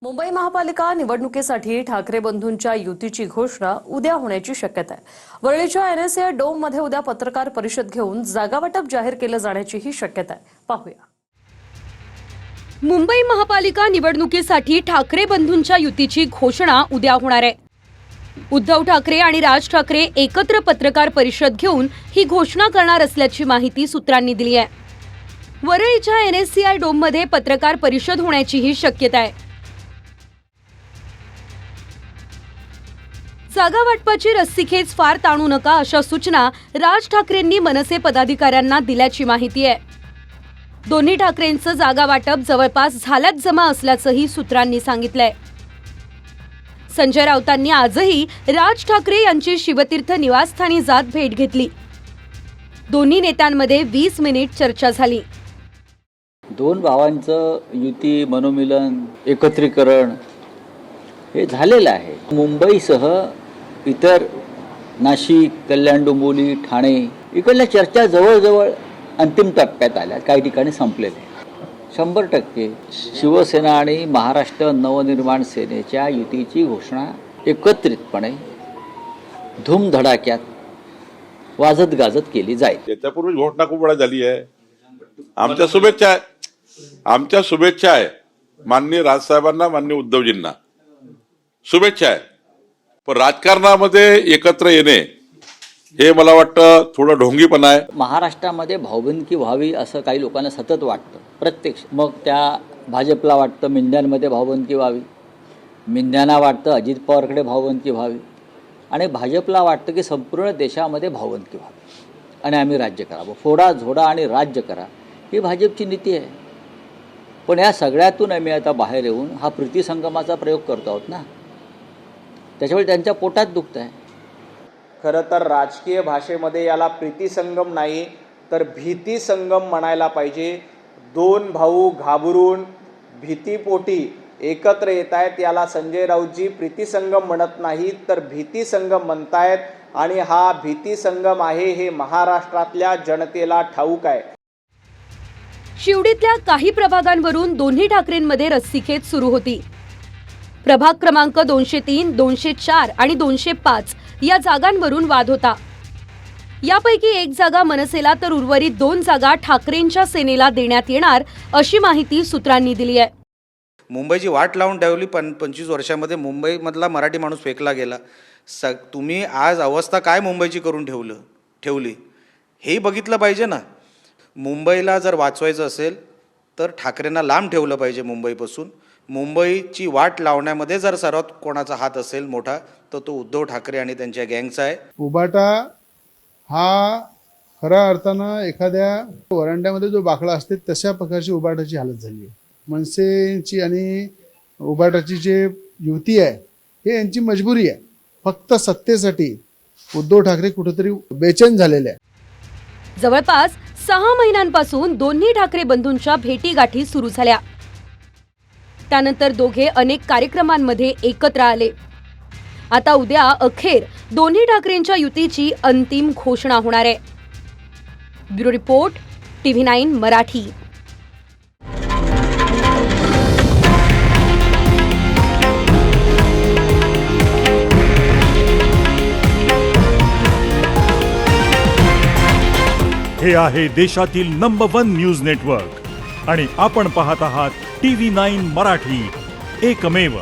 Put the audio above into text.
मुंबई महापालिका निवडणुकीसाठी ठाकरे बंधूंच्या युतीची घोषणा उद्या होण्याची शक्यता आहे। वरळीच्या एनएसए डोम मध्ये उद्या पत्रकार परिषद घेऊन जागावाटप जाहीर केलं जाण्याचीही शक्यता आहे। पाहूया। मुंबई महापालिका निवडणुकीसाठी ठाकरे बंधूंच्या युतीची घोषणा उद्या होणार आहे। उद्धव ठाकरे आणि राज ठाकरे एकत्र पत्रकार परिषद घेऊन ही घोषणा करणार असल्याची माहिती सूत्रांनी दिली आहे। वरळीच्या एनएससीआय डोम मध्ये पत्रकार परिषद होण्याचीही शक्यता आहे। जागा वाटपाची रस्सीखेच फार ताणू नका अशा सूचना राज ठाकरेंनी मनसे पदाधिकाऱ्यांना दिल्याची माहिती आहे। दोन्ही ठाकरेंचं जागा वाटप जवळपास झाल्यात जमा असल्याचंही सूत्रांनी सांगितलंय। संजय राऊतांनी आजही राज ठाकरे यांची शिवतीर्थ निवासस्थानी जात भेट घेतली। दोन्ही नेत्यांमध्ये 20 मिनिट चर्चा झाली। दोन भावांचं युती मनोमिलन एकत्रीकरण हे झालेलं आहे। मुंबईसह इतर नाशिक, कल्याण, डोंबिवली, ठाणे इकडल्या चर्चा जवळजवळ अंतिम टप्प्यात आल्या, काही ठिकाणी संपलेल्या। 100% शिवसेना आणि महाराष्ट्र नवनिर्माण सेनेच्या युतीची घोषणा एकत्रितपणे धूमधडाक्यात वाजत गाजत केली जाईल। त्याच्यापूर्वी घोषणा खूप वेळा झाली आहे। आमच्या शुभेच्छा आहे माननीय राजसाहेबांना, माननीय उद्धवजींना शुभेच्छा आहे। पण राजकारणामध्ये एकत्र येणे हे मला वाटतं थोडं ढोंगीपणा आहे। महाराष्ट्रामध्ये भाऊबंदकी व्हावी असं काही लोकांना सतत वाटतं प्रत्यक्ष। मग त्या भाजपला वाटतं मिंद्यांमध्ये भाऊबंदकी व्हावी, मिंद्यांना वाटतं अजित पवारकडे भाऊबंदकी व्हावी, आणि भाजपला वाटतं की संपूर्ण देशामध्ये भाऊबंदकी व्हावी आणि आम्ही राज्य करावं, फोडा झोडा आणि राज्य करा, ही भाजपची नीती आहे। पण या सगळ्यातून आम्ही आता बाहेर येऊन हा प्रीतिसंगमाचा प्रयोग करतो आहोत ना, त्याच्यामुळे त्यांच्या पोटात दुखत आहे। खरं तर राजकीय भाषेमध्ये याला प्रीतिसंगम नाही तर भीतीसंगम म्हणायला पाहिजे। दोन भाऊ घाबरून भीतीपोटी एकत्र येत आहेत, याला संजय राऊतजी प्रीतिसंगम म्हणत नाहीत तर भीतीसंगम म्हणतायत, आणि हा भीतीसंगम आहे हे महाराष्ट्रातल्या जनतेला ठाऊक आहे। शिवडीतल्या काही प्रभागांवरून दोन्ही ठाकरेंमध्ये रस्सीखेच सुरू होती। प्रभाग क्रमांक 203, 204 आणि 205 या जागांवरून वाद होता। यापैकी एक जागा मनसेला तर उर्वरित 2 जागा ठाकरेंच्या सेनेला देण्यात येणार अशी माहिती सूत्रांनी दिली आहे। मुंबईची वाट लावून ठेवली 25 वर्षामध्ये मुंबईमधला मराठी माणूस फेकला गेला। तुम्ही आज अवस्था काय मुंबईची करून ठेवली हे बघितलं पाहिजे ना। मुंबईला जर वाचवायचं असेल तर ठाकरेंना लांब ठेवलं पाहिजे मुंबईपासून। मुंबईची वाट लावण्यामध्ये जर सर्वात कोणाचा हात असेल मोठा तर तो उद्धव ठाकरे आणि त्यांच्या गँगचा आहे। उबाटा हा खऱ्या अर्थानं एखाद्या वरांड्यामध्ये जो बाकडा असते तशा प्रकारची उबाटाची हालत झाली आहे। मनसेची आणि उबाटाची जे युती आहे हे यांची मजबुरी आहे। फक्त सत्तेसाठी उद्धव ठाकरे कुठेतरी बेचैन झालेले आहे। जवळपास 6 महिन्यांपासून दोन्ही ठाकरे बंधूंच्या भेटीगाठी सुरू झाल्या। त्यानंतर दोघे अनेक कार्यक्रमांमध्ये एकत्र आले। आता उद्या अखेर दोन्ही ठाकरेंच्या युतीची अंतिम घोषणा होणार आहे। Bureau report, TV9 Marathi. हे आहे देशातील नंबर 1 न्यूज नेटवर्क आणि आपण पाहत आहात TV9 मराठी, एकमेव।